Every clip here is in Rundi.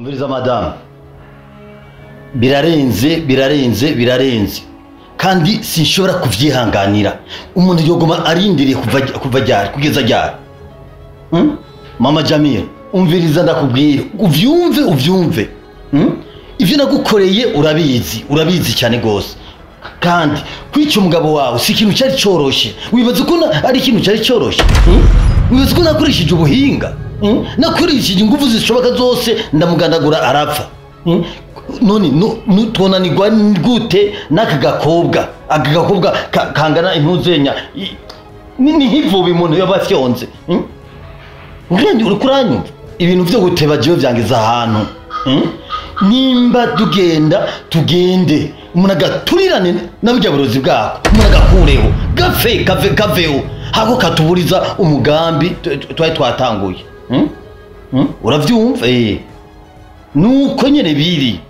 Umviriza madame, birarenze kandi sinshobora kuvyihanganira. Umuntu yogoma arindiriye kuva ryari kugeza ryari? Mama Jamila, umviriza ndakubwira, uvyumve. Ivyo nagukoreye urabizi cyane gose. Kandi kwica umugabo wawe si ikintu cyari cyoroshe. Wibaza ko ari ikintu cyari cyoroshe? Wibaza ko nakurishije ubuhinga? Nakurishije ingufu zishoboka zose ndamugandagura arapfa. None twonanirwa gute n'aka gakobwa kangana impuzenya ni nk'ivubi umuntu yabafyonze. Ngende uri kuranyumva ibintu byo guteba jiyo byangiza ahantu. Nimba tugende umuntu agaturirane n'abujyaburozi bwako, umuntu agakureho gaveho hako katuburiza umugambi twari twatanguye. Uravyumva? Nuko nyene biri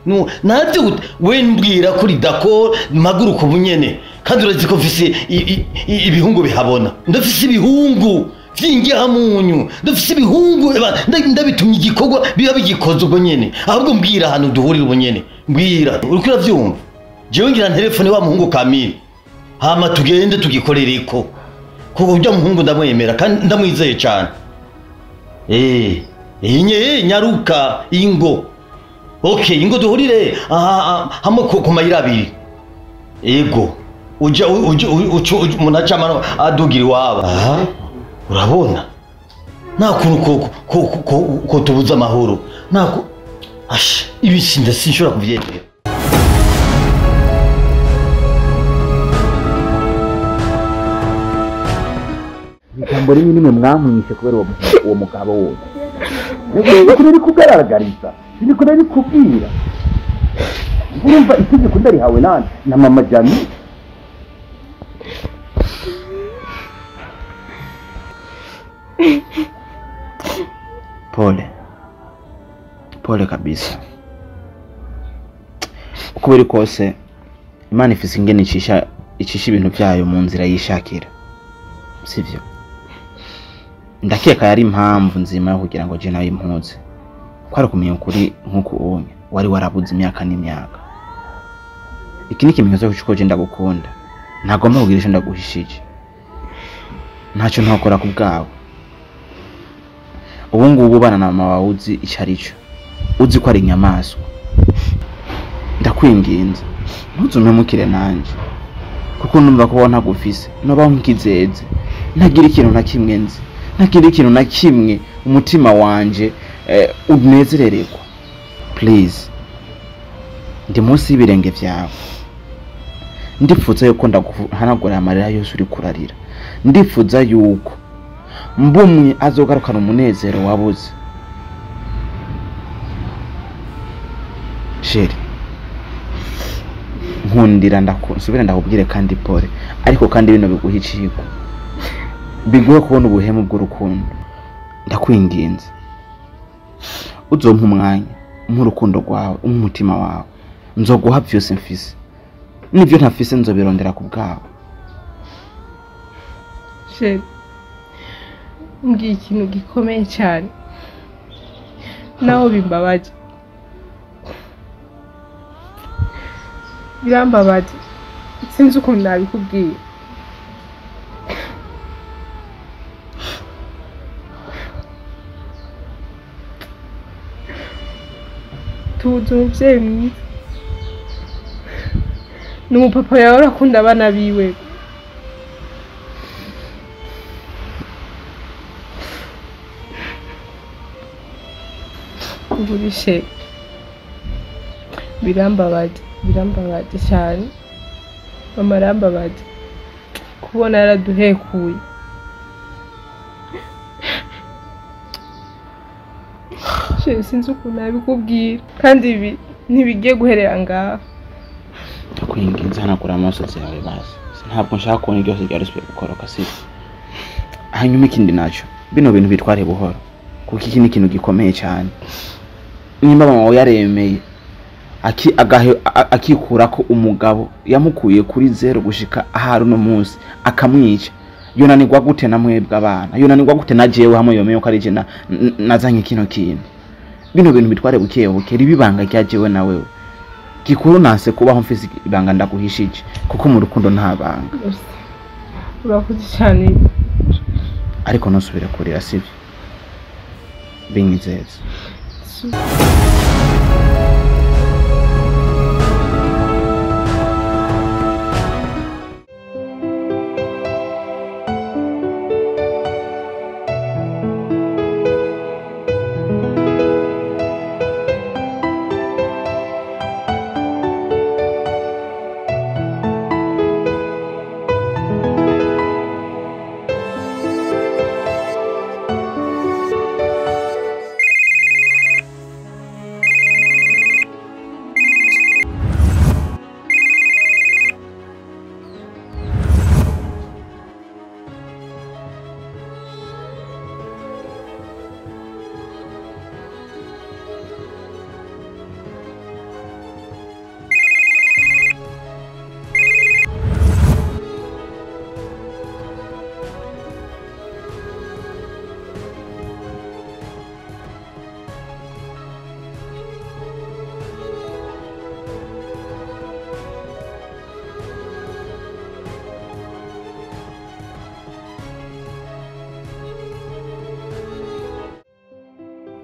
navyo we mbwira kuri dako maguruko bunyene kandi urazi ko mfise ibihungu bihabona. Ndafise ibihungu vyingi hamunyu, ndafise ibihungu ndabitumye igikorwa biba bigikoze ubwo nyene. Ahubwo mbwira hano duhurira ubunyene, mbwira uriko uravyumva. Jewe ngira telefone wa muhungu Kamili hama tugende tugikorereko kuko ujya muhungu ndamwemera kandi ndamwizeye cyane. Nyaruka ingo. Okay, ingo duhurire hamwe ku mayira abiri. Ego uja munacamano adugira iwabo. Urabona nakuntu ko tubuza amahoro nako ibisinda sinshobora kuvyemera. Ijambo rimwe nimwe mwamwishe kubera uwo mugabo wose. Niko nari kugaragariza, niko nari kubwira. Urumva itegeko ndarihawe nani na mama Jamila. Pole kabisa. Uko biri kose Imana ifise ingene icisha ibintu byayo mu nzira yishakira. Sivyo? Ndakeka yari impamvu nzima yo kugira ngo je nawe impuze. Kwari kumenya ukuri nkuko ubonye wari warabuze imyaka n'imyaka. Iki ni kimenyetso cy'uko je ndagukunda. Ntagomba kugira icyo ndaguhishije. Ntacyo ntakora ku bwawe. Ubu ngubu bana na mama wawe uzi icarico. Uzi ko ari inyamaswa. Ndakwinginze ntuzumemukire nanje. Kuko numva ko ntagufise. Noba nkizeze. Ntagira ikintu na kimwe nzi. Ntagira ikintu na kimwe umutima wanje unezerereko. Please. Ndi munsi y'ibirenge vyawe. Ndifuza yuko ndaguhanagura amarira yose uri kurarira. Ndifuza yuko mbumwe azogarukana umunezero wabuze. Sheri nkundira ndakubwira ndakubwire kandi pole ariko kandi bino biguhiciko biguhe kubona ubuhemu bw'urukundo. Ndakwinginze uzompa umwanya nk'urukundo rwawe umutima wawe nzoguha byose mfise n'ibyo ntafise nzobirondera ku bwawe. Sheri ngiye ikintu gikomeye cyane naho bimbabaje. Birambabaje sinzi ukuntu nabikubwiye. Tuzi umuvyeyi mwiza n'umupapa yawe arakunda abana biwe. Uburishe birambabaje cyane. Mama arambabaje kubona yaraduhekuye. Sinzi ukuntu nabikubwira kandi ibi ntibigiye guherera ngaha. Ndakwinginze hanagura amaso yawe basi. Ntabwo nshaka kubona byose byaruswe gukoroka si. Hanyuma ikindi naco bino bintu bitware buhoro kuko iki ni ikintu gikomeye cyane. Nimba mama wawe yaremeye akikura ko umugabo yamukuye kuri 0 gushika ahari no munsi akamwica. Yonanirwa gute na mwebwe abana? Yonanirwa gute na jewe hamwe yomeye ko ari je nazanye kino kintu? bino bintu bitware buke buke ribibanga ryajewe na wewe gikuru nase kubaho mfise ibanga ndaguhishije kuko mu rukundo nta banga urakoze cyane ariko nosubira kurira sivyo binyizeza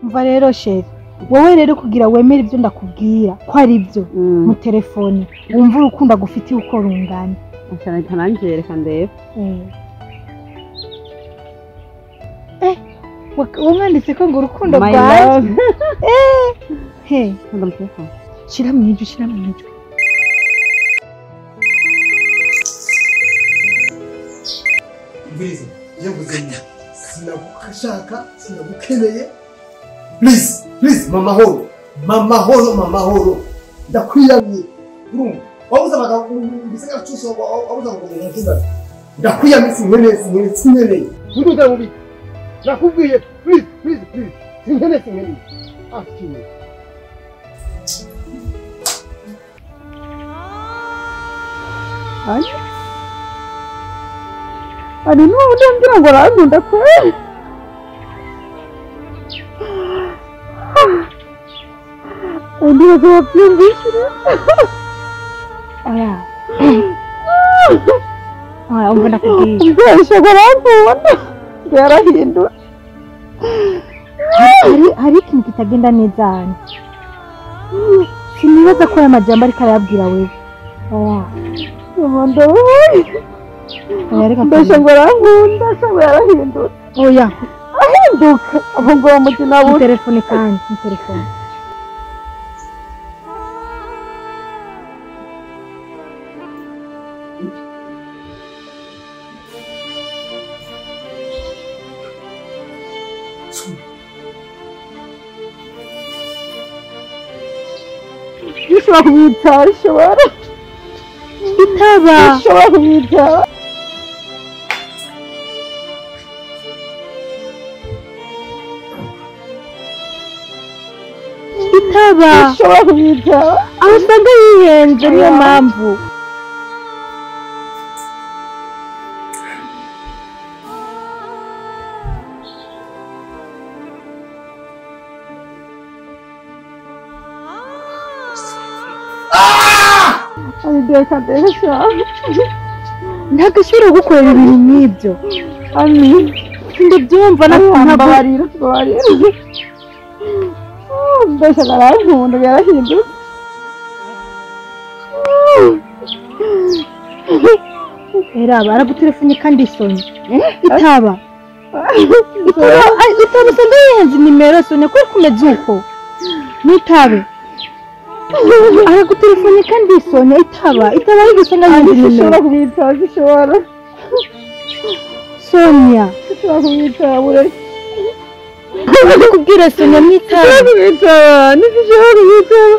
Mva rero sheri wowe rero kugira wemere ibyo ndakubwira ko ari byo mu telefone wumva urukundo gufitiye uko rungana cyane ntanangere kandebe wamwanditse ko ngo urukundo rwaje he ndamuteka shira mwijyo Mbizi yavuze ni sinagukashaka sinagukeneye please mama horo ndakwiyamye urumva wabuze abagabo bisega cyuso wabuze ngo ngenda ndakwiyamye sinkeneye nduda mubi nakubwiye please sinkeneye afite ari n'ubundi ngira ngo arankunda kweli ndibaza wabyumvishije oya umva ndakubwiye ubwesha ngo arankunda yarahindura hari ikintu kitagenda neza hano sinibaza ko aya majambo ariko arayabwira wewe oya mbese ngo arankunda cyangwa yarahindura oya ahinduka aho ngo umutima mu telefone kandi mu telefone bishobora kumwitaba bishobora kumwitaba bishobora kumwitaba aho usanga yihenze niyo mpamvu ntabwo ashobora gukorera ibintu nk'ibyo ndabyumva mbabarira mbese arankunda yarahindutse era baragutelefone kandi isoni itaba usanga yihenze nimero sone kuri kumeze uko nitabe aragutelefone kandi isoni itaba yigusanga yihenze nimero zishobora kumwitaba zishobora Sonia zishobora kumwitaba ureke kubwira Sonia mwitaba ntizishobora kumwitaba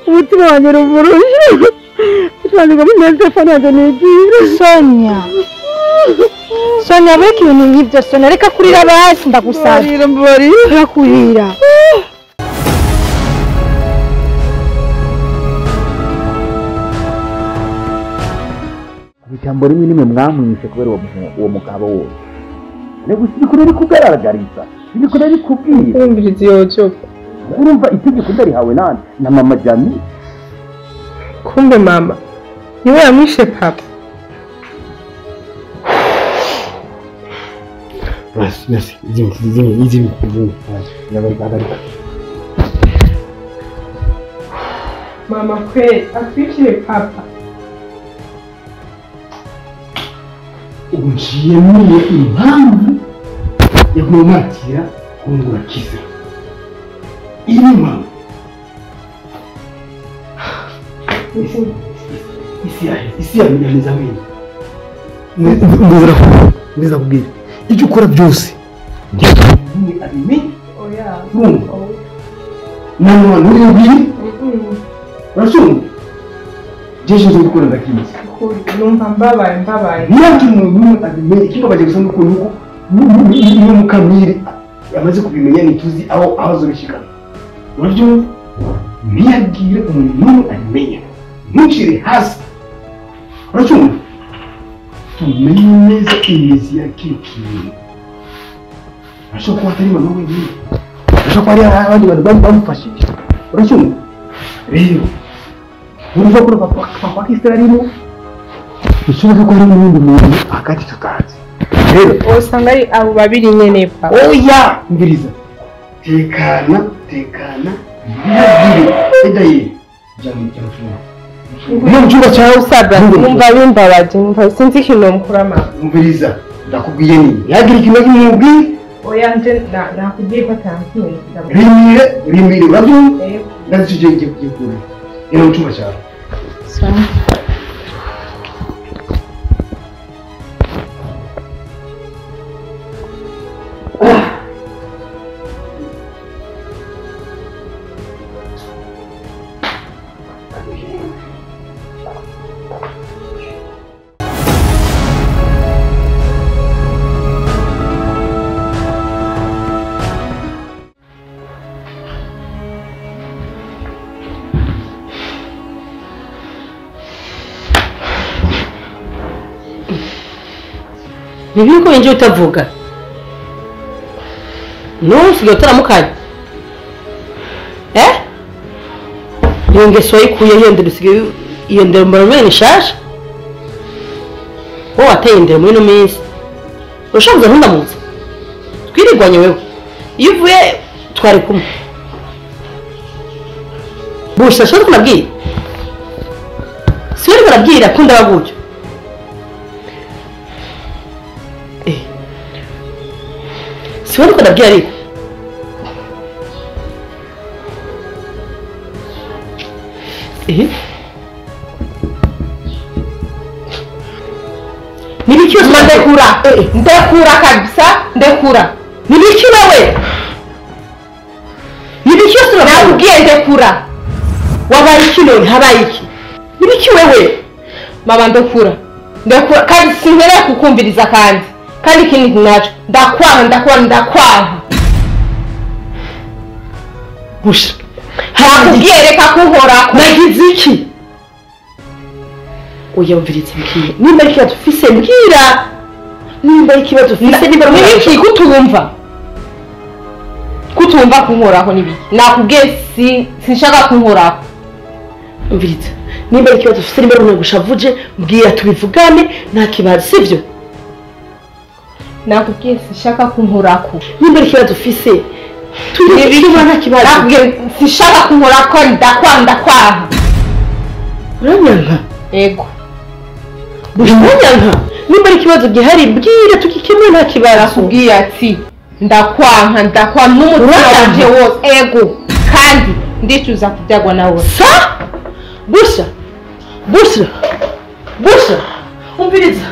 umutima wanjye urumuruje twandika muri telefone yanjye nigira Sonia bureka ibintu nk'ibyo Sonia reka kurira basi ndagusaba mbarira kurira ijambo rimwe nimwe mwamwishe kubera uwo mugabo wose nibikure bikugaragariza nibikure bikubwira kumviriza iyo cyo urumva itegeko ndarihawe nani na mama Jami. Kumbe mama niwe yamwishe papa. Merci. Izimi. Yabarika. Mama kweli atwiciye papa. Unciye muri impamvu yakumatira kungura kiza. Irima. Isi yamenyaniza mimi. Ndeza kubwira. Icyo ukora byose. Ni abimi. Oya. Nano nuri ubiri. Urashumva? Jeje nzo gukora ndakizi. Numva mbabaye. Niyo umuntu abime ikigo baje gusanga ukuntu uko niyo mukamire yamaze kubimenya nituzi aho azobishikana. Urabyo? Niyagire umuntu abimenya. Ntucire hasi. Urashumva? Tumenye neza imizi ya kiki. Ashobora kuba atari mama wenyine. Ashobora kuba ari abandi bantu bamufashije. Urashumva? Rero urumva ko papa Kristo arimo ushobora ko ari n'undi muntu akati tutazi. Rero usanga ari abo babiri nyene papa. Oya ngiriza. Tekana. Ntagire edaye. Jamu. Mu cyumba cyawe Usabwa numva bimbabaje numva sinzi ikintu mukurama. Ngiriza. Ndakubwiye nini? Yagira ikintu kimubwi. Oya nje nakubwiye ko atankiye. Rimire urabyo? Ndazije gikuru. Ino mu cyumba cyawe. Sawa. Nibi ko inje utavuga. No usigaye utaramukanye. Iyo ngeso yikuye yendera usigaye yendera mbarumene shasha. Wowe ateye indero muri no minsi. Urashabuza ntundamuze. Twirigwanye wewe. Iyo uvuye twari kumwe. Busha shaka nabwiye. Siwe barabwira ko ndabagutyo. Siwe ko ndabwira ariko. Nibiki yose ndekura kabisa ndekura. Nibiki wewe? Nibiki yose nakubwiye ndekura. Wabaye iki none habaye iki? Nibiki wewe? Mama ndekura kandi sinkeneye kukumviriza kandi ikindi naco ndakwaha. Busha harakubwiye reka kunkora nagize iki? Oya umviriza mkiye nimba ari kibazo ufise mbwira. Nimba ari kibazo ufise nibiki kutumva kunkoraho nibiki? Nakubwiye sinshaka kunkoraho. Umviriza nimba ari kibazo ufise nimba gushavuje mbwira tubivugane nta kibazo sivyo? Nakubwiye sinshaka kunkorako. Nimba ari kibazo ufise tubivugane nta kibazo. Nakubwiye sinshaka kunkorako ndakwaha. Uranyanka? Ego. Bushanyanka nimba ari kibazo gihari mbwira tukikemura nta kibazo. Nakubwiye ati ndakwaha n'umutima wanje wose. Ego kandi ndicuza kubyagwa nawe. Sa Busha umviriza